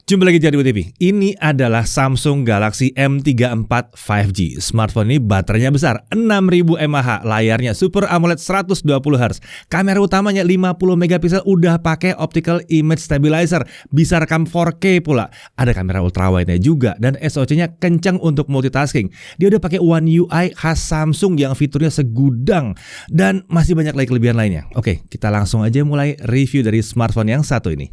Jumpa lagi di Jadwal TV. Ini adalah Samsung Galaxy M34 5G. Smartphone ini baterainya besar, 6000 mAh, layarnya Super AMOLED 120Hz. Kamera utamanya 50 megapiksel, udah pakai optical image stabilizer, bisa rekam 4K pula. Ada kamera ultrawide-nya juga dan SoC-nya kencang untuk multitasking. Dia udah pakai One UI khas Samsung yang fiturnya segudang dan masih banyak lagi kelebihan lainnya. Oke, kita langsung aja mulai review dari smartphone yang satu ini.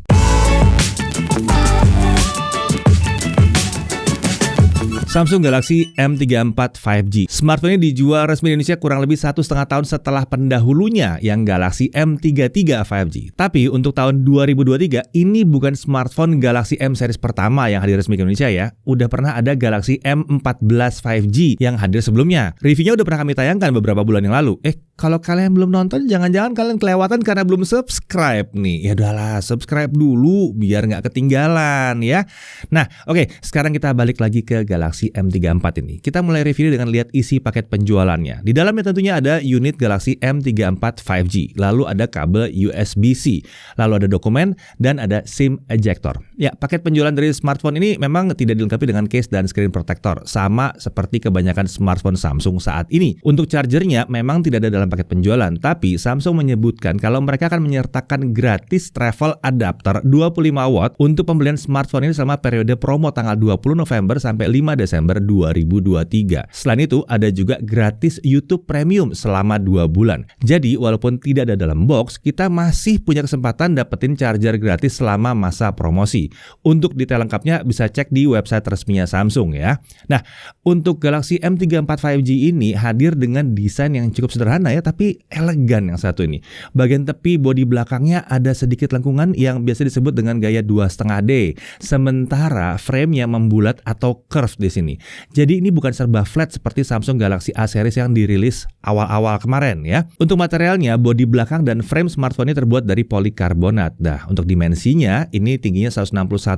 Samsung Galaxy M34 5G. Smartphone ini dijual resmi di Indonesia kurang lebih 1,5 tahun setelah pendahulunya yang Galaxy M33 5G. Tapi untuk tahun 2023, ini bukan smartphone Galaxy M series pertama yang hadir resmi ke Indonesia ya. Udah pernah ada Galaxy M14 5G yang hadir sebelumnya. Reviewnya udah pernah kami tayangkan beberapa bulan yang lalu. Kalau kalian belum nonton, jangan-jangan kalian kelewatan karena belum subscribe nih. Ya udahlah, subscribe dulu biar nggak ketinggalan ya. Nah, oke, sekarang kita balik lagi ke Galaxy M34 ini. Kita mulai review dengan lihat isi paket penjualannya. Di dalamnya tentunya ada unit Galaxy M34 5G, lalu ada kabel USB-C, lalu ada dokumen dan ada SIM ejector. Ya, paket penjualan dari smartphone ini memang tidak dilengkapi dengan case dan screen protector, sama seperti kebanyakan smartphone Samsung saat ini. Untuk chargernya memang tidak ada dalam paket penjualan, tapi Samsung menyebutkan kalau mereka akan menyertakan gratis travel adapter 25 watt untuk pembelian smartphone ini selama periode promo tanggal 20 November sampai 5 Desember 2023. Selain itu, ada juga gratis YouTube Premium selama 2 bulan. Jadi, walaupun tidak ada dalam box, kita masih punya kesempatan dapetin charger gratis selama masa promosi. Untuk detail lengkapnya bisa cek di website resminya Samsung ya. Nah, untuk Galaxy M34 5G ini hadir dengan desain yang cukup sederhana ya, tapi elegan yang satu ini. Bagian tepi bodi belakangnya ada sedikit lengkungan yang biasa disebut dengan gaya 2,5D. Sementara frame yang membulat atau curve di sini. Jadi ini bukan serba flat seperti Samsung Galaxy A series yang dirilis awal-awal kemarin ya. Untuk materialnya, bodi belakang dan frame smartphone ini terbuat dari polikarbonat. Nah, untuk dimensinya ini tingginya 161,7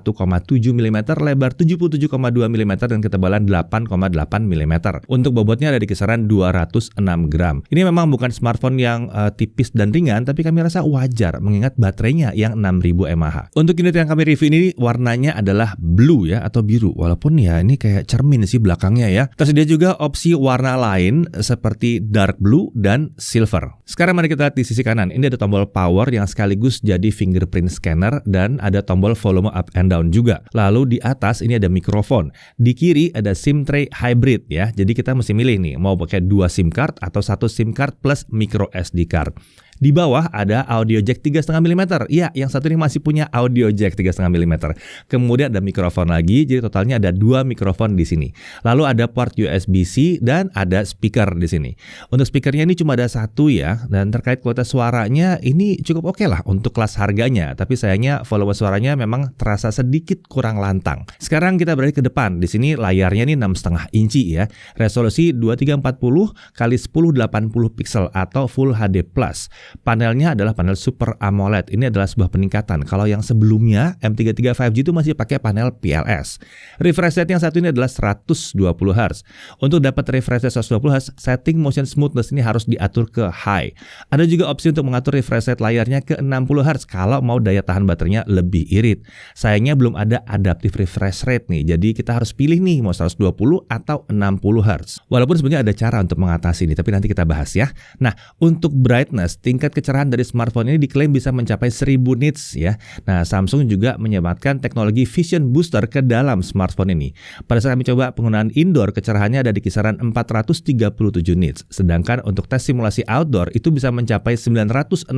mm, lebar 77,2 mm dan ketebalan 8,8 mm. Untuk bobotnya ada di kisaran 206 gram. Ini memang bukan smartphone yang tipis dan ringan, tapi kami rasa wajar mengingat baterainya yang 6000 mAh. Untuk unit yang kami review ini warnanya adalah blue ya atau biru, walaupun ya ini kayak cermin sih belakangnya ya. Tersedia juga opsi warna lain seperti dark blue dan silver. Sekarang mari kita lihat di sisi kanan. Ini ada tombol power yang sekaligus jadi fingerprint scanner dan ada tombol volume up and down juga. Lalu di atas ini ada mikrofon. Di kiri ada SIM tray hybrid ya. Jadi kita mesti milih nih mau pakai 2 SIM card atau 1 SIM card plus micro SD card. Di bawah ada audio jack 3,5 mm. Ya, yang satu ini masih punya audio jack 3,5 mm. Kemudian ada mikrofon lagi, jadi totalnya ada 2 mikrofon di sini. Lalu ada port USB-C dan ada speaker di sini. Untuk speakernya ini cuma ada 1 ya, dan terkait kualitas suaranya ini cukup oke lah untuk kelas harganya. Tapi sayangnya volume suaranya memang terasa sedikit kurang lantang. Sekarang kita beralih ke depan. Di sini layarnya ini 6,5 inci ya. Resolusi 2340 x 1080 pixel atau Full HD+. Panelnya adalah panel Super AMOLED. Ini adalah sebuah peningkatan. Kalau yang sebelumnya M33 5G itu masih pakai panel PLS. Refresh rate yang satu ini adalah 120 Hz. Untuk dapat refresh rate 120 Hz, setting motion smoothness ini harus diatur ke high. Ada juga opsi untuk mengatur refresh rate layarnya ke 60 Hz kalau mau daya tahan baterainya lebih irit. Sayangnya belum ada adaptive refresh rate nih. Jadi kita harus pilih nih mau 120 atau 60 Hz. Walaupun sebenarnya ada cara untuk mengatasi ini, tapi nanti kita bahas ya. Nah, untuk brightness, tingkat kecerahan dari smartphone ini diklaim bisa mencapai 1000 nits ya. Nah, Samsung juga menyematkan teknologi Vision Booster ke dalam smartphone ini. Pada saat kami coba penggunaan indoor, kecerahannya ada di kisaran 437 nits. Sedangkan untuk tes simulasi outdoor itu bisa mencapai 916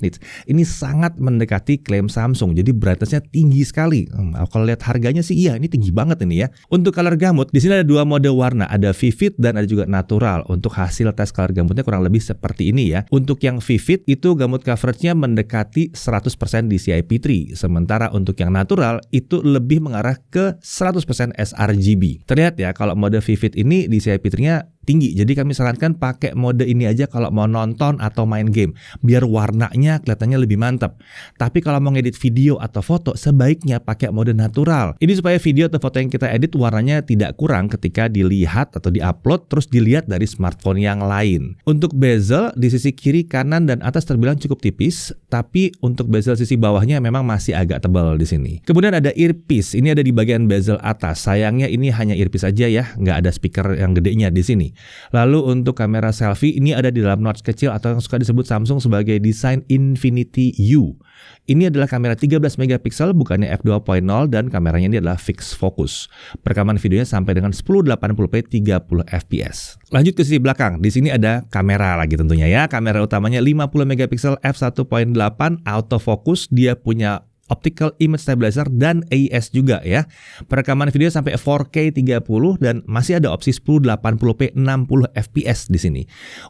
nits. Ini sangat mendekati klaim Samsung. Jadi brightness-nya tinggi sekali. Kalau lihat harganya sih iya, ini tinggi banget ini ya. Untuk color gamut, di sini ada 2 mode warna, ada vivid dan ada juga natural. Untuk hasil tes color gamutnya kurang lebih seperti ini ya. Untuk yang vivid itu gamut coveragenya mendekati 100% DCI-P3. Sementara untuk yang natural itu lebih mengarah ke 100% sRGB. Terlihat ya kalau mode vivid ini DCI-P3-nya tinggi. Jadi kami sarankan pakai mode ini aja kalau mau nonton atau main game, biar warnanya kelihatannya lebih mantap. Tapi kalau mau ngedit video atau foto, sebaiknya pakai mode natural. Ini supaya video atau foto yang kita edit warnanya tidak kurang ketika dilihat atau diupload terus dilihat dari smartphone yang lain. Untuk bezel di sisi kiri, kanan, dan atas terbilang cukup tipis, tapi untuk bezel sisi bawahnya memang masih agak tebal di sini. Kemudian ada earpiece, ini ada di bagian bezel atas. Sayangnya ini hanya earpiece aja ya, nggak ada speaker yang gedenya di sini. Lalu untuk kamera selfie, ini ada di dalam notch kecil atau yang suka disebut Samsung sebagai desain Infinity U. Ini adalah kamera 13 megapiksel, bukannya f2.0, dan kameranya ini adalah fixed focus. Perekaman videonya sampai dengan 1080p 30 fps. Lanjut ke sisi belakang, di sini ada kamera lagi tentunya ya. Kamera utamanya 50 megapiksel f1.8 autofocus, dia punya optical image stabilizer dan AIS juga ya. Perekaman video sampai 4K 30 dan masih ada opsi 1080p 60 fps di sini.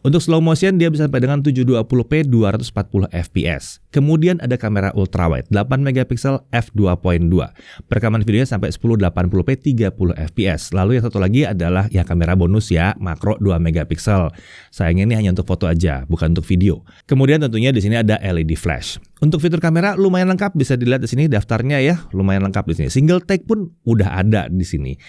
Untuk slow motion dia bisa sampai dengan 720p 240 fps. Kemudian ada kamera ultrawide 8 megapiksel f2.2. Perekaman video sampai 1080p 30 fps. Lalu yang satu lagi adalah ya kamera bonus ya, makro 2 megapiksel. Sayangnya ini hanya untuk foto aja, bukan untuk video. Kemudian tentunya di sini ada LED flash. Untuk fitur kamera lumayan lengkap, bisa dilihat di sini daftarnya ya, lumayan lengkap di sini. Single take pun udah ada di sini.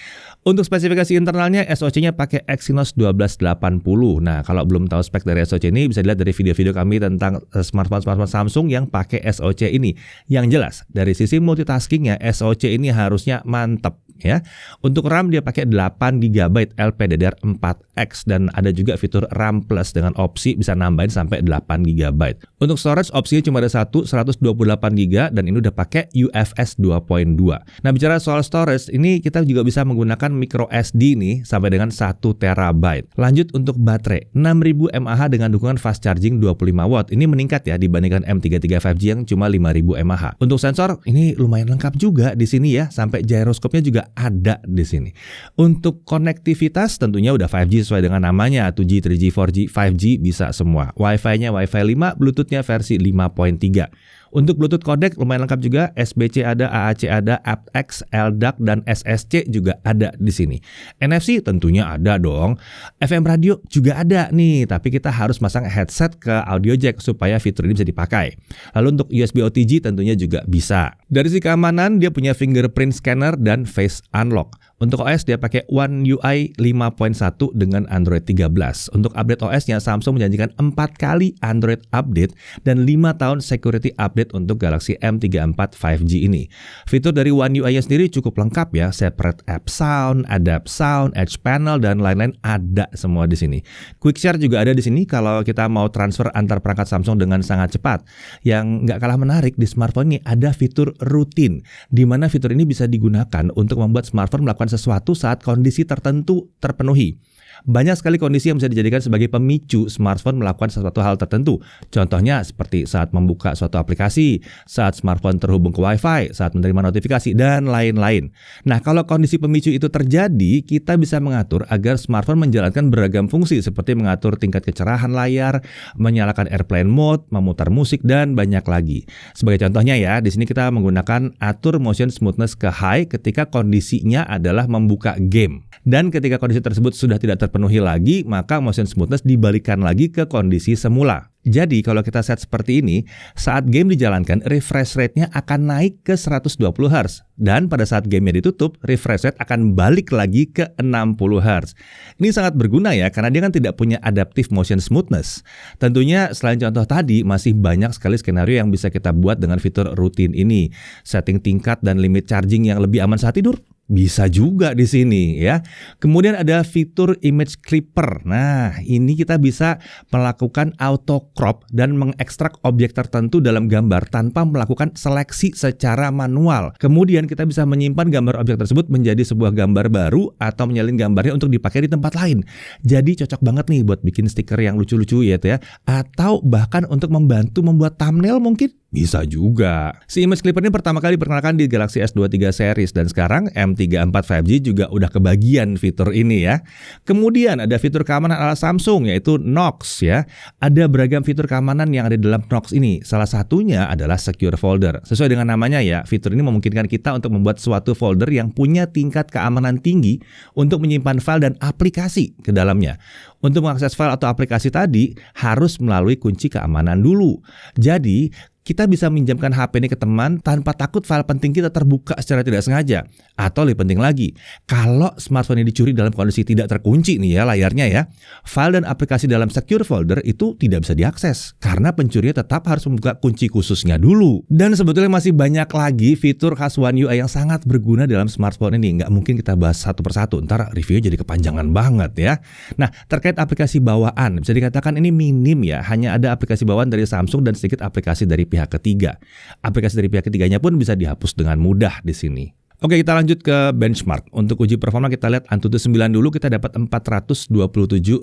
Untuk spesifikasi internalnya SoC-nya pakai Exynos 1280. Nah, kalau belum tahu spek dari SoC ini bisa dilihat dari video-video kami tentang smartphone Samsung yang pakai SoC ini. Yang jelas dari sisi multitaskingnya SoC ini harusnya mantap ya. Untuk RAM dia pakai 8 GB LPDDR4X dan ada juga fitur RAM Plus dengan opsi bisa nambahin sampai 8 GB. Untuk storage opsinya cuma ada satu, 128GB, dan ini udah pakai UFS 2.2. Nah, bicara soal storage, ini kita juga bisa menggunakan micro SD nih sampai dengan 1 TB. Lanjut untuk baterai, 6000 mAh dengan dukungan fast charging 25 watt. Ini meningkat ya dibandingkan M33 5G yang cuma 5000 mAh. Untuk sensor ini lumayan lengkap juga di sini ya, sampai gyroscope-nya juga ada di sini. Untuk konektivitas tentunya udah 5G sesuai dengan namanya, 2G, 3G, 4G, 5G bisa semua. Wi-Fi-nya Wi-Fi 5, Bluetooth-nya versi 5.3. Untuk Bluetooth codec lumayan lengkap juga, SBC ada, AAC ada, aptX, LDAC, dan SSC juga ada di sini. NFC tentunya ada dong. FM radio juga ada nih, tapi kita harus masang headset ke audio jack supaya fitur ini bisa dipakai. Lalu untuk USB OTG tentunya juga bisa. Dari sisi keamanan dia punya fingerprint scanner dan face unlock. Untuk OS dia pakai One UI 5.1 dengan Android 13. Untuk update OS-nya Samsung menjanjikan 4 kali Android update dan 5 tahun security update untuk Galaxy M34 5G ini. Fitur dari One UI-nya sendiri cukup lengkap ya, separate app sound, adapt sound, edge panel, dan lain-lain ada semua di sini. Quick share juga ada di sini kalau kita mau transfer antar perangkat Samsung dengan sangat cepat. Yang nggak kalah menarik di smartphone ini ada fitur rutin, di mana fitur ini bisa digunakan untuk membuat smartphone melakukan sesuatu saat kondisi tertentu terpenuhi. Banyak sekali kondisi yang bisa dijadikan sebagai pemicu smartphone melakukan sesuatu hal tertentu. Contohnya seperti saat membuka suatu aplikasi, saat smartphone terhubung ke Wi-Fi, saat menerima notifikasi, dan lain-lain. Nah, kalau kondisi pemicu itu terjadi, kita bisa mengatur agar smartphone menjalankan beragam fungsi seperti mengatur tingkat kecerahan layar, menyalakan airplane mode, memutar musik, dan banyak lagi. Sebagai contohnya ya, di sini kita menggunakan atur motion smoothness ke high ketika kondisinya adalah membuka game. Dan ketika kondisi tersebut sudah tidak terpenuhi lagi, maka motion smoothness dibalikan lagi ke kondisi semula. Jadi kalau kita set seperti ini, saat game dijalankan, refresh rate-nya akan naik ke 120 Hz. Dan pada saat game-nya ditutup, refresh rate akan balik lagi ke 60 Hz. Ini sangat berguna ya, karena dia kan tidak punya adaptive motion smoothness. Tentunya selain contoh tadi, masih banyak sekali skenario yang bisa kita buat dengan fitur rutin ini. Setting tingkat dan limit charging yang lebih aman saat tidur, bisa juga di sini ya. Kemudian ada fitur image clipper. Nah, ini kita bisa melakukan auto crop dan mengekstrak objek tertentu dalam gambar tanpa melakukan seleksi secara manual. Kemudian kita bisa menyimpan gambar objek tersebut menjadi sebuah gambar baru atau menyalin gambarnya untuk dipakai di tempat lain. Jadi cocok banget nih buat bikin stiker yang lucu-lucu ya, atau bahkan untuk membantu membuat thumbnail mungkin. Bisa juga. Si image clipper ini pertama kali diperkenalkan di Galaxy S23 series dan sekarang M34 5G juga udah kebagian fitur ini ya. Kemudian ada fitur keamanan ala Samsung yaitu Knox ya. Ada beragam fitur keamanan yang ada di dalam Knox ini. Salah satunya adalah Secure Folder. Sesuai dengan namanya ya, fitur ini memungkinkan kita untuk membuat suatu folder yang punya tingkat keamanan tinggi untuk menyimpan file dan aplikasi ke dalamnya. Untuk mengakses file atau aplikasi tadi harus melalui kunci keamanan dulu. Jadi kita bisa minjamkan HP ini ke teman tanpa takut file penting kita terbuka secara tidak sengaja. Atau lebih penting lagi, kalau smartphone ini dicuri dalam kondisi tidak terkunci nih ya layarnya ya, file dan aplikasi dalam secure folder itu tidak bisa diakses karena pencurinya tetap harus membuka kunci khususnya dulu. Dan sebetulnya masih banyak lagi fitur khas One UI yang sangat berguna dalam smartphone ini. Nggak mungkin kita bahas satu persatu, ntar reviewnya jadi kepanjangan banget ya. Nah, terkait aplikasi bawaan, bisa dikatakan ini minim ya, hanya ada aplikasi bawaan dari Samsung dan sedikit aplikasi dari pihak ketiga. Aplikasi dari pihak ketiganya pun bisa dihapus dengan mudah di sini. Oke, kita lanjut ke benchmark. Untuk uji performa kita lihat Antutu 9 dulu kita dapat 427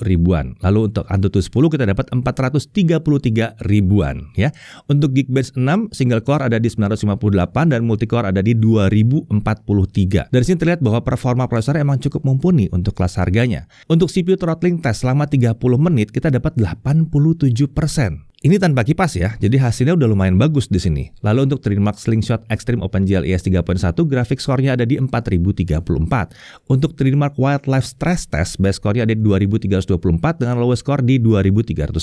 ribuan. Lalu untuk Antutu 10 kita dapat 433 ribuan ya. Untuk Geekbench 6 single core ada di 958 dan multicore ada di 2043. Dari sini terlihat bahwa performa prosesor emang cukup mumpuni untuk kelas harganya. Untuk CPU throttling test selama 30 menit kita dapat 87%. Ini tanpa kipas ya, jadi hasilnya udah lumayan bagus di sini. Lalu untuk Trademark Slingshot Extreme OpenGL ES 3.1, grafik skornya ada di 4034. Untuk Trademark Wildlife Stress Test, base skornya ada di 2324 dengan lowest score di 2310.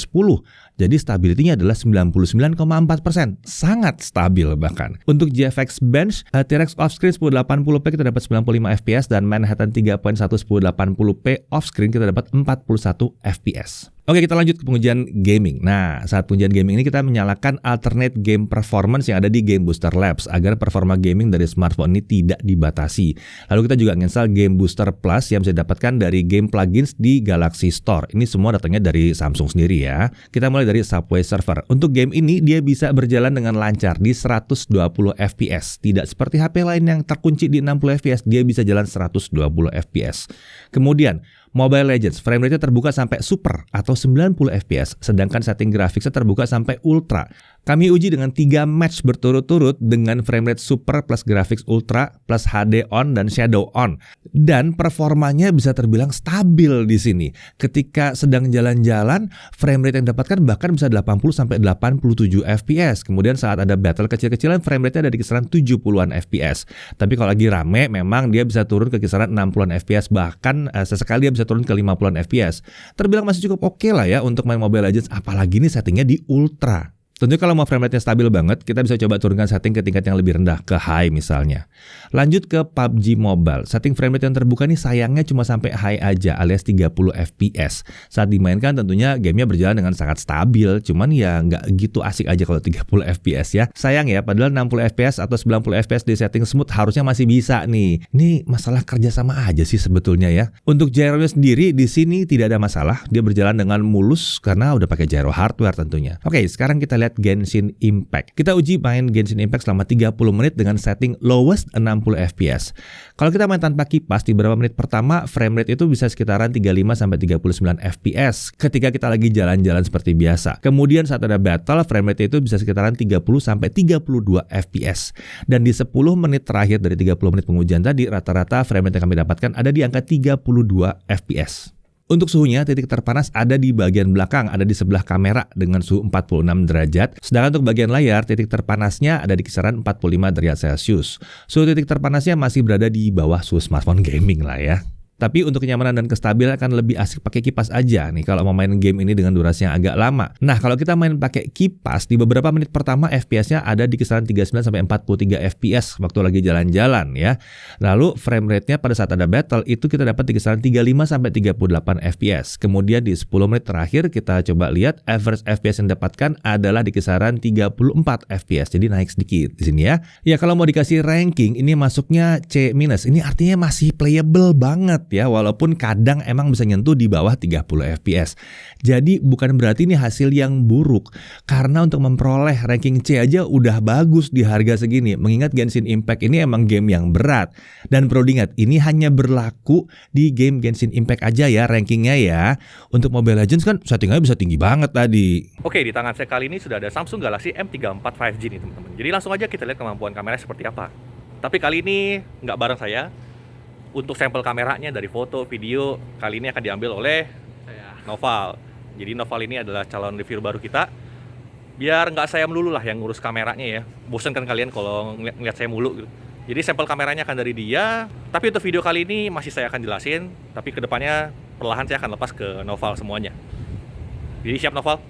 Jadi stability-nya adalah 99,4%, sangat stabil bahkan. Untuk GFX Bench, T-Rex offscreen 1080p kita dapat 95 fps dan Manhattan 3.1 1080p offscreen kita dapat 41 fps. Oke, kita lanjut ke pengujian gaming. Nah, saat pengujian gaming ini kita menyalakan alternate game performance yang ada di Game Booster Labs agar performa gaming dari smartphone ini tidak dibatasi. Lalu kita juga install Game Booster Plus yang bisa didapatkan dari game plugins di Galaxy Store. Ini semua datangnya dari Samsung sendiri ya. Kita mulai dari Subway Surfer. Untuk game ini dia bisa berjalan dengan lancar di 120 fps. Tidak seperti HP lain yang terkunci di 60 fps, dia bisa jalan 120 fps. Kemudian Mobile Legends, frame rate-nya terbuka sampai super atau 90 fps, sedangkan setting grafiknya terbuka sampai ultra. Kami uji dengan 3 match berturut-turut dengan frame rate super plus graphics ultra plus HD on dan shadow on. Dan performanya bisa terbilang stabil di sini. Ketika sedang jalan-jalan, frame rate yang didapatkan bahkan bisa 80 sampai 87 fps. Kemudian saat ada battle kecil-kecilan, frame rate-nya ada di kisaran 70-an fps. Tapi kalau lagi rame, memang dia bisa turun ke kisaran 60-an fps, bahkan sesekali dia bisa turun ke 50-an fps. Terbilang masih cukup oke lah ya untuk main Mobile Legends, apalagi nih settingnya di ultra. Tentu kalau mau frame rate-nya stabil banget, kita bisa coba turunkan setting ke tingkat yang lebih rendah, ke high misalnya. Lanjut ke PUBG Mobile. Setting frame rate yang terbuka nih sayangnya cuma sampai high aja, alias 30 fps. Saat dimainkan tentunya gamenya berjalan dengan sangat stabil, cuman ya nggak gitu asik aja kalau 30 fps ya. Sayang ya, padahal 60 fps atau 90 fps di setting smooth harusnya masih bisa nih. Ini masalah kerjasama aja sih sebetulnya ya. Untuk gyro-nya sendiri di sini tidak ada masalah, dia berjalan dengan mulus karena udah pakai gyro hardware tentunya. Oke, sekarang kita lihat Genshin Impact. Kita uji main Genshin Impact selama 30 menit dengan setting lowest 60 fps. Kalau kita main tanpa kipas di beberapa menit pertama, frame rate itu bisa sekitaran 35 sampai 39 fps ketika kita lagi jalan-jalan seperti biasa. Kemudian saat ada battle, frame rate itu bisa sekitaran 30 sampai 32 fps. Dan di 10 menit terakhir dari 30 menit pengujian tadi, rata-rata frame rate yang kami dapatkan ada di angka 32 fps. Untuk suhunya, titik terpanas ada di bagian belakang, ada di sebelah kamera dengan suhu 46 derajat. Sedangkan untuk bagian layar, titik terpanasnya ada di kisaran 45 derajat Celcius. Suhu titik terpanasnya masih berada di bawah suhu smartphone gaming lah ya. Tapi untuk kenyamanan dan kestabilan akan lebih asik pakai kipas aja nih kalau mau main game ini dengan durasi yang agak lama. Nah, kalau kita main pakai kipas di beberapa menit pertama FPS-nya ada di kisaran 39 sampai 43 FPS waktu lagi jalan-jalan ya. Lalu frame rate-nya pada saat ada battle itu kita dapat di kisaran 35 sampai 38 FPS. Kemudian di 10 menit terakhir kita coba lihat average FPS yang didapatkan adalah di kisaran 34 FPS. Jadi naik sedikit di sini ya. Ya kalau mau dikasih ranking ini masuknya C-. Ini artinya masih playable banget. ya, walaupun kadang emang bisa nyentuh di bawah 30 fps. Jadi bukan berarti ini hasil yang buruk, karena untuk memperoleh ranking C aja udah bagus di harga segini. Mengingat Genshin Impact ini emang game yang berat. Dan perlu diingat, ini hanya berlaku di game Genshin Impact aja ya rankingnya ya. Untuk Mobile Legends kan settingannya bisa tinggi banget tadi. Oke, di tangan saya kali ini sudah ada Samsung Galaxy M34 5G nih teman-teman. Jadi langsung aja kita lihat kemampuan kamera seperti apa. Tapi kali ini nggak bareng saya. Untuk sampel kameranya dari foto, video, kali ini akan diambil oleh Noval. Jadi Noval ini adalah calon reviewer baru kita. Biar nggak saya melulu lah yang ngurus kameranya ya. Bosen kan kalian kalau ngeliat saya mulu gitu. Jadi sampel kameranya akan dari dia. Tapi untuk video kali ini masih saya akan jelasin. Tapi kedepannya perlahan saya akan lepas ke Noval semuanya. Jadi siap Noval?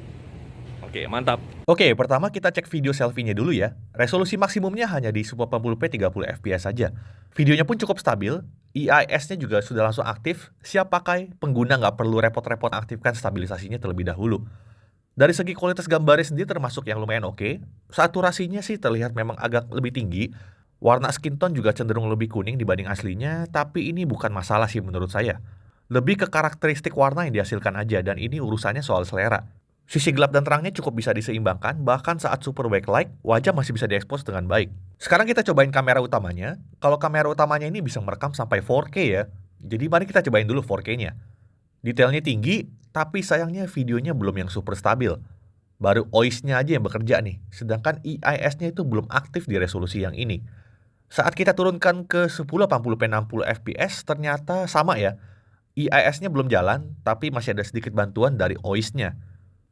Oke, mantap. Oke, pertama kita cek video selfie-nya dulu ya. Resolusi maksimumnya hanya di 1080p 30 fps saja. Videonya pun cukup stabil. IIS-nya juga sudah langsung aktif. Siap pakai, pengguna nggak perlu repot-repot aktifkan stabilisasinya terlebih dahulu. Dari segi kualitas gambarnya sendiri termasuk yang lumayan oke. Saturasinya sih terlihat memang agak lebih tinggi. Warna skin tone juga cenderung lebih kuning dibanding aslinya, tapi ini bukan masalah sih menurut saya. Lebih ke karakteristik warna yang dihasilkan aja, dan ini urusannya soal selera. Sisi gelap dan terangnya cukup bisa diseimbangkan, bahkan saat super backlight, wajah masih bisa diekspos dengan baik. Sekarang kita cobain kamera utamanya. Kalau kamera utamanya ini bisa merekam sampai 4K ya. Jadi mari kita cobain dulu 4K-nya. Detailnya tinggi, tapi sayangnya videonya belum yang super stabil. Baru OIS-nya aja yang bekerja nih, sedangkan IIS-nya itu belum aktif di resolusi yang ini. Saat kita turunkan ke 1080p 60 fps, ternyata sama ya. IIS-nya belum jalan, tapi masih ada sedikit bantuan dari OIS-nya.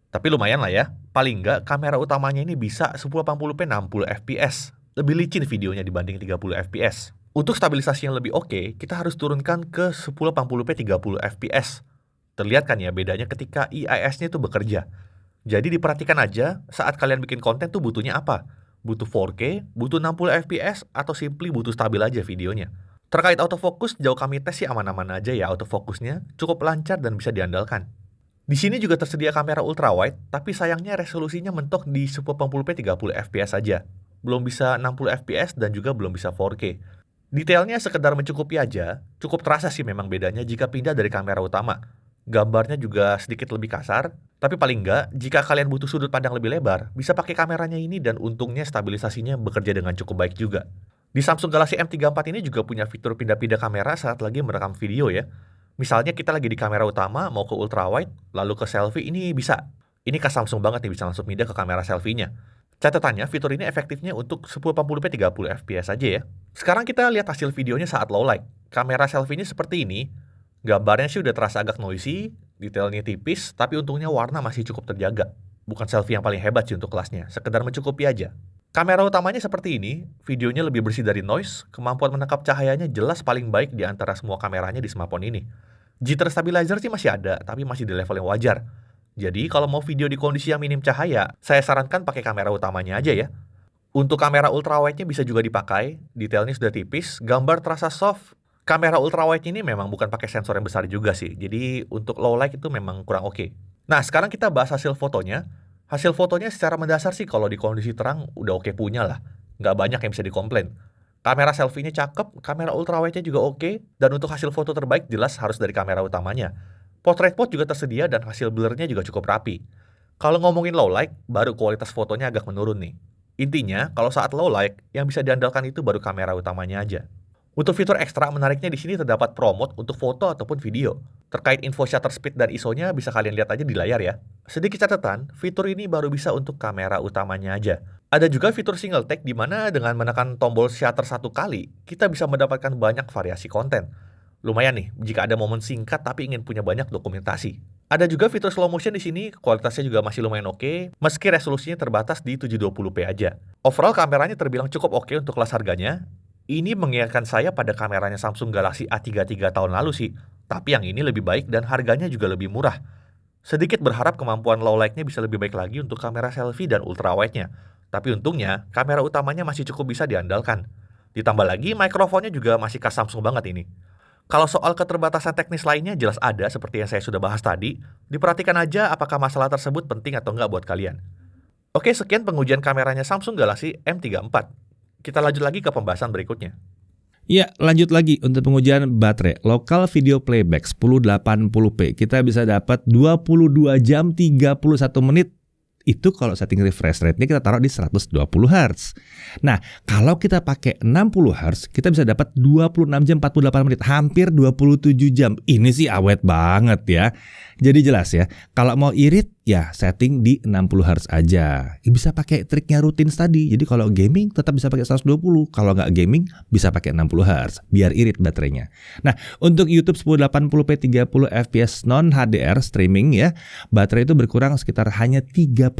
Tapi lumayan lah ya, paling nggak kamera utamanya ini bisa 1080p 60 fps. Lebih licin videonya dibanding 30 fps. Untuk stabilisasi yang lebih oke, kita harus turunkan ke 1080p 30 fps. Terlihat kan ya bedanya ketika IIS-nya itu bekerja. Jadi diperhatikan aja saat kalian bikin konten tuh butuhnya apa. Butuh 4K, butuh 60 fps, atau simply butuh stabil aja videonya. Terkait autofocus, jauh kami tes sih aman-aman aja ya autofocusnya. Cukup lancar dan bisa diandalkan. Di sini juga tersedia kamera ultrawide, tapi sayangnya resolusinya mentok di 1080p 30 fps saja. Belum bisa 60 fps dan juga belum bisa 4K. Detailnya sekedar mencukupi aja, cukup terasa sih memang bedanya jika pindah dari kamera utama. Gambarnya juga sedikit lebih kasar, tapi paling nggak, jika kalian butuh sudut pandang lebih lebar, bisa pakai kameranya ini dan untungnya stabilisasinya bekerja dengan cukup baik juga. Di Samsung Galaxy M34 ini juga punya fitur pindah-pindah kamera saat lagi merekam video ya. Misalnya kita lagi di kamera utama, mau ke ultrawide, lalu ke selfie, ini bisa. Ini khas Samsung banget nih, bisa langsung pindah ke kamera selfie-nya. Catatannya, fitur ini efektifnya untuk 1080p 30 fps aja ya. Sekarang kita lihat hasil videonya saat low light. Kamera selfie-nya seperti ini. Gambarnya sih udah terasa agak noisy, detailnya tipis, tapi untungnya warna masih cukup terjaga. Bukan selfie yang paling hebat sih untuk kelasnya, sekedar mencukupi aja. Kamera utamanya seperti ini, videonya lebih bersih dari noise, kemampuan menangkap cahayanya jelas paling baik di antara semua kameranya di smartphone ini. Jitter stabilizer sih masih ada, tapi masih di level yang wajar. Jadi kalau mau video di kondisi yang minim cahaya, saya sarankan pakai kamera utamanya aja ya. Untuk kamera ultrawide-nya bisa juga dipakai, detailnya sudah tipis, gambar terasa soft. Kamera ultrawide ini memang bukan pakai sensor yang besar juga sih, jadi untuk low light itu memang kurang oke. Nah sekarang kita bahas hasil fotonya. Hasil fotonya secara mendasar sih kalau di kondisi terang udah oke punya lah. Nggak banyak yang bisa dikomplain. Kamera selfie-nya cakep, kamera ultrawide-nya juga oke, dan untuk hasil foto terbaik jelas harus dari kamera utamanya. Portrait mode juga tersedia dan hasil blur-nya juga cukup rapi. Kalau ngomongin low light, baru kualitas fotonya agak menurun nih. Intinya, kalau saat low light, yang bisa diandalkan itu baru kamera utamanya aja. Untuk fitur ekstra menariknya di sini terdapat Pro Mode untuk foto ataupun video. Terkait info shutter speed dan ISO-nya bisa kalian lihat aja di layar ya. Sedikit catatan, fitur ini baru bisa untuk kamera utamanya aja. Ada juga fitur single take di mana dengan menekan tombol shutter satu kali, kita bisa mendapatkan banyak variasi konten. Lumayan nih, jika ada momen singkat tapi ingin punya banyak dokumentasi. Ada juga fitur slow motion di sini, kualitasnya juga masih lumayan oke, meski resolusinya terbatas di 720p aja. Overall kameranya terbilang cukup oke untuk kelas harganya. Ini mengingatkan saya pada kameranya Samsung Galaxy A33 tahun lalu sih, tapi yang ini lebih baik dan harganya juga lebih murah. Sedikit berharap kemampuan low light-nya bisa lebih baik lagi untuk kamera selfie dan ultrawide-nya. Tapi untungnya, kamera utamanya masih cukup bisa diandalkan. Ditambah lagi, mikrofonnya juga masih khas Samsung banget ini. Kalau soal keterbatasan teknis lainnya jelas ada seperti yang saya sudah bahas tadi. Diperhatikan aja apakah masalah tersebut penting atau enggak buat kalian. Oke, sekian pengujian kameranya Samsung Galaxy M34. Kita lanjut lagi ke pembahasan berikutnya. Ya, lanjut lagi untuk pengujian baterai. Local video playback 1080p. Kita bisa dapat 22 jam 31 menit. Itu kalau setting refresh rate-nya kita taruh di 120 Hz. Nah, kalau kita pakai 60 Hz, kita bisa dapat 26 jam 48 menit, hampir 27 jam. Ini sih awet banget ya. Jadi jelas ya, kalau mau irit ya setting di 60 Hz aja. Bisa pakai triknya rutin tadi. Jadi kalau gaming tetap bisa pakai 120, kalau nggak gaming bisa pakai 60 Hz biar irit baterainya. Nah, untuk YouTube 1080p 30 fps non HDR streaming ya, baterai itu berkurang sekitar hanya 3%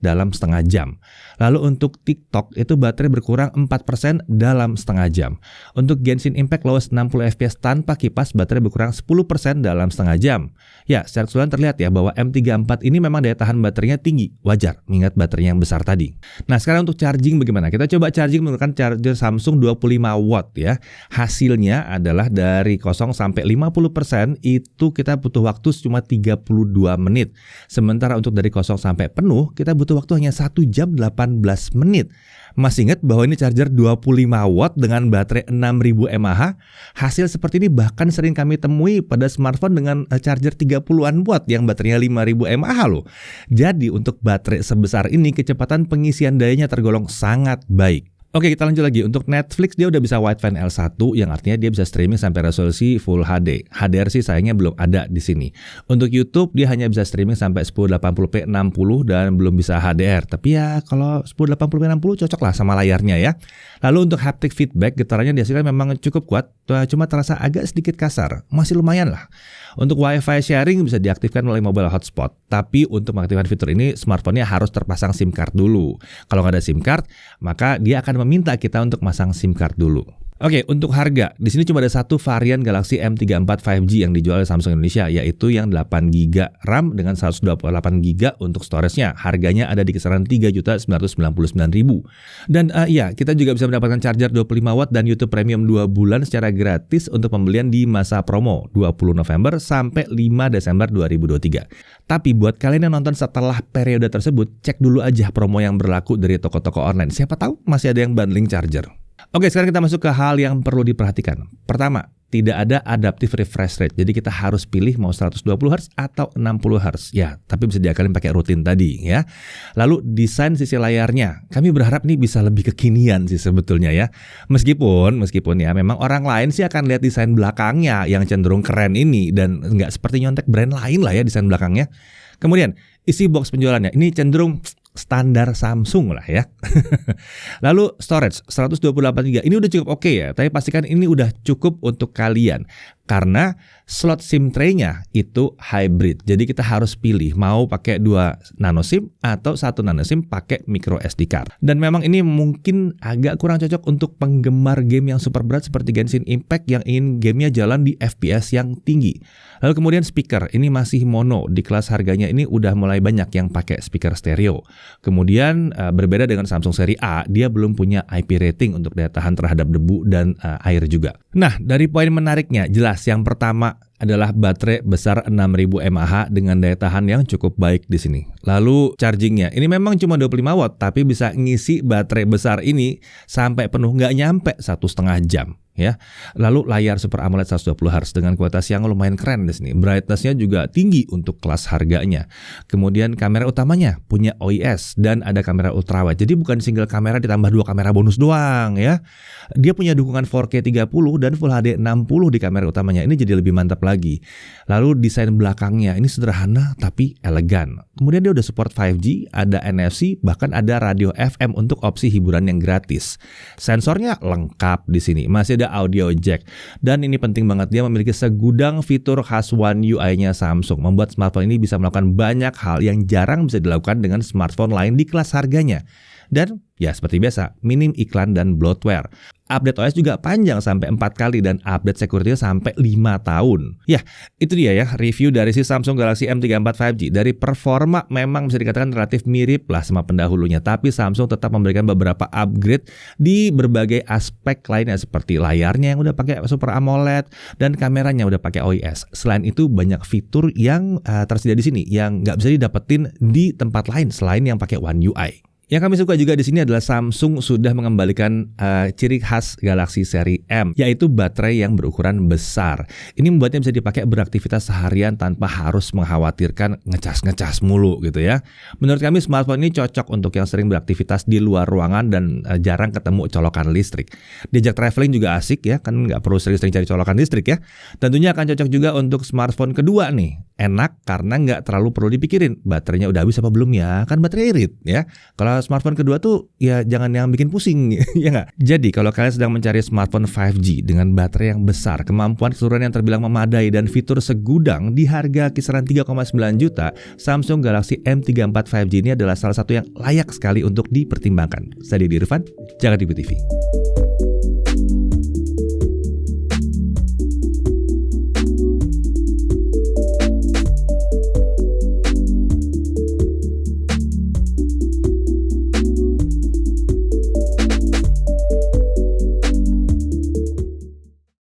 dalam setengah jam. Lalu untuk TikTok itu baterai berkurang 4% dalam setengah jam. Untuk Genshin Impact lowest 60 fps tanpa kipas, baterai berkurang 10% dalam setengah jam. Ya, secara keseluruhan terlihat ya bahwa M34 ini memang daya tahan baterainya tinggi. Wajar, mengingat baterainya yang besar tadi. Nah, sekarang untuk charging bagaimana? Kita coba charging menggunakan charger Samsung 25 watt ya. Hasilnya adalah dari 0 sampai 50% itu kita butuh waktu cuma 32 menit. Sementara untuk dari 0 sampai penuh, kita butuh waktu hanya 1 jam 18 menit. Masih ingat bahwa ini charger 25 watt dengan baterai 6000 mAh. Hasil seperti ini bahkan sering kami temui pada smartphone dengan charger 30-an watt yang baterainya 5000 mAh loh. Jadi untuk baterai sebesar ini kecepatan pengisian dayanya tergolong sangat baik. Oke, kita lanjut lagi. Untuk Netflix dia udah bisa wideband L1 yang artinya dia bisa streaming sampai resolusi Full HD. HDR sih sayangnya belum ada di sini. Untuk YouTube dia hanya bisa streaming sampai 1080p 60 dan belum bisa HDR. Tapi ya kalau 1080p 60 cocok lah sama layarnya ya. Lalu untuk haptic feedback getarannya dihasilkan memang cukup kuat, cuma terasa agak sedikit kasar. Masih lumayan lah. Untuk Wi-Fi sharing bisa diaktifkan melalui mobile hotspot. Tapi untuk mengaktifkan fitur ini smartphone-nya harus terpasang SIM card dulu. Kalau nggak ada SIM card, maka dia akan meminta kita untuk masang SIM card dulu. Oke, untuk harga, di sini cuma ada satu varian Galaxy M34 5G yang dijual oleh Samsung Indonesia, yaitu yang 8GB RAM dengan 128GB untuk storage-nya. Harganya ada di kisaran 3.999.000. Dan ya, kita juga bisa mendapatkan charger 25 watt dan YouTube Premium 2 bulan secara gratis untuk pembelian di masa promo 20 November sampai 5 Desember 2023. Tapi buat kalian yang nonton setelah periode tersebut, cek dulu aja promo yang berlaku dari toko-toko online. Siapa tahu masih ada yang bundling charger. Oke, sekarang kita masuk ke hal yang perlu diperhatikan. Pertama, tidak ada adaptive refresh rate. Jadi kita harus pilih mau 120 Hz atau 60 Hz. Ya, tapi bisa diakalin pakai rutin tadi ya. Lalu desain sisi layarnya. Kami berharap nih bisa lebih kekinian sih sebetulnya ya. Meskipun ya memang orang lain sih akan lihat desain belakangnya yang cenderung keren ini dan nggak seperti nyontek brand lain lah ya desain belakangnya. Kemudian isi box penjualannya ini cenderung standar Samsung lah ya. Lalu storage 128GB ini udah cukup oke ya, tapi pastikan ini udah cukup untuk kalian karena slot SIM tray-nya itu hybrid. Jadi kita harus pilih mau pakai 2 nano SIM atau 1 nano SIM pakai micro SD card. Dan memang ini mungkin agak kurang cocok untuk penggemar game yang super berat seperti Genshin Impact yang ingin gamenya jalan di FPS yang tinggi. Lalu kemudian speaker, ini masih mono. Di kelas harganya ini udah mulai banyak yang pakai speaker stereo. Kemudian berbeda dengan Samsung seri A, dia belum punya IP rating untuk daya tahan terhadap debu dan air juga. Nah, dari poin menariknya, jelas yang pertama adalah baterai besar 6000 mAh dengan daya tahan yang cukup baik di sini. Lalu chargingnya, ini memang cuma 25 watt, tapi bisa ngisi baterai besar ini sampai penuh, nggak nyampe 1,5 jam. Ya, lalu layar Super AMOLED 120 Hz dengan kualitas yang lumayan keren di sini. Brightness-nya juga tinggi untuk kelas harganya. Kemudian kamera utamanya punya OIS dan ada kamera ultrawide. Jadi bukan single kamera ditambah 2 kamera bonus doang ya. Dia punya dukungan 4K 30 dan Full HD 60 di kamera utamanya. Ini jadi lebih mantap lagi. Lalu desain belakangnya ini sederhana tapi elegan. Kemudian dia udah support 5G, ada NFC, bahkan ada radio FM untuk opsi hiburan yang gratis. Sensornya lengkap di sini. Masih ada audio jack. Dan ini penting banget, dia memiliki segudang fitur khas One UI-nya Samsung, membuat smartphone ini bisa melakukan banyak hal yang jarang bisa dilakukan dengan smartphone lain di kelas harganya. Dan ya seperti biasa, minim iklan dan bloatware. Update OS juga panjang sampai 4 kali dan update security sampai 5 tahun. Ya, itu dia ya review dari si Samsung Galaxy M34 5G. Dari performa memang bisa dikatakan relatif mirip lah sama pendahulunya, tapi Samsung tetap memberikan beberapa upgrade di berbagai aspek lainnya seperti layarnya yang udah pakai Super AMOLED dan kameranya udah pakai OIS. Selain itu banyak fitur yang tersedia di sini yang nggak bisa didapetin di tempat lain selain yang pakai One UI. Yang kami suka juga di sini adalah Samsung sudah mengembalikan ciri khas Galaxy seri M, yaitu baterai yang berukuran besar. Ini membuatnya bisa dipakai beraktivitas seharian tanpa harus mengkhawatirkan ngecas mulu gitu ya. Menurut kami smartphone ini cocok untuk yang sering beraktivitas di luar ruangan dan jarang ketemu colokan listrik. Diajak traveling juga asik ya, kan nggak perlu sering-sering cari colokan listrik ya. Tentunya akan cocok juga untuk smartphone kedua nih. Enak karena nggak terlalu perlu dipikirin baterainya udah habis apa belum ya, kan baterai irit ya. Kalau smartphone kedua tuh ya jangan yang bikin pusing ya nggak. Jadi kalau kalian sedang mencari smartphone 5G dengan baterai yang besar, kemampuan keseluruhan yang terbilang memadai dan fitur segudang di harga kisaran 3,9 juta, Samsung Galaxy M34 5G ini adalah salah satu yang layak sekali untuk dipertimbangkan. Saya Didi Irfan, Jakarta TV.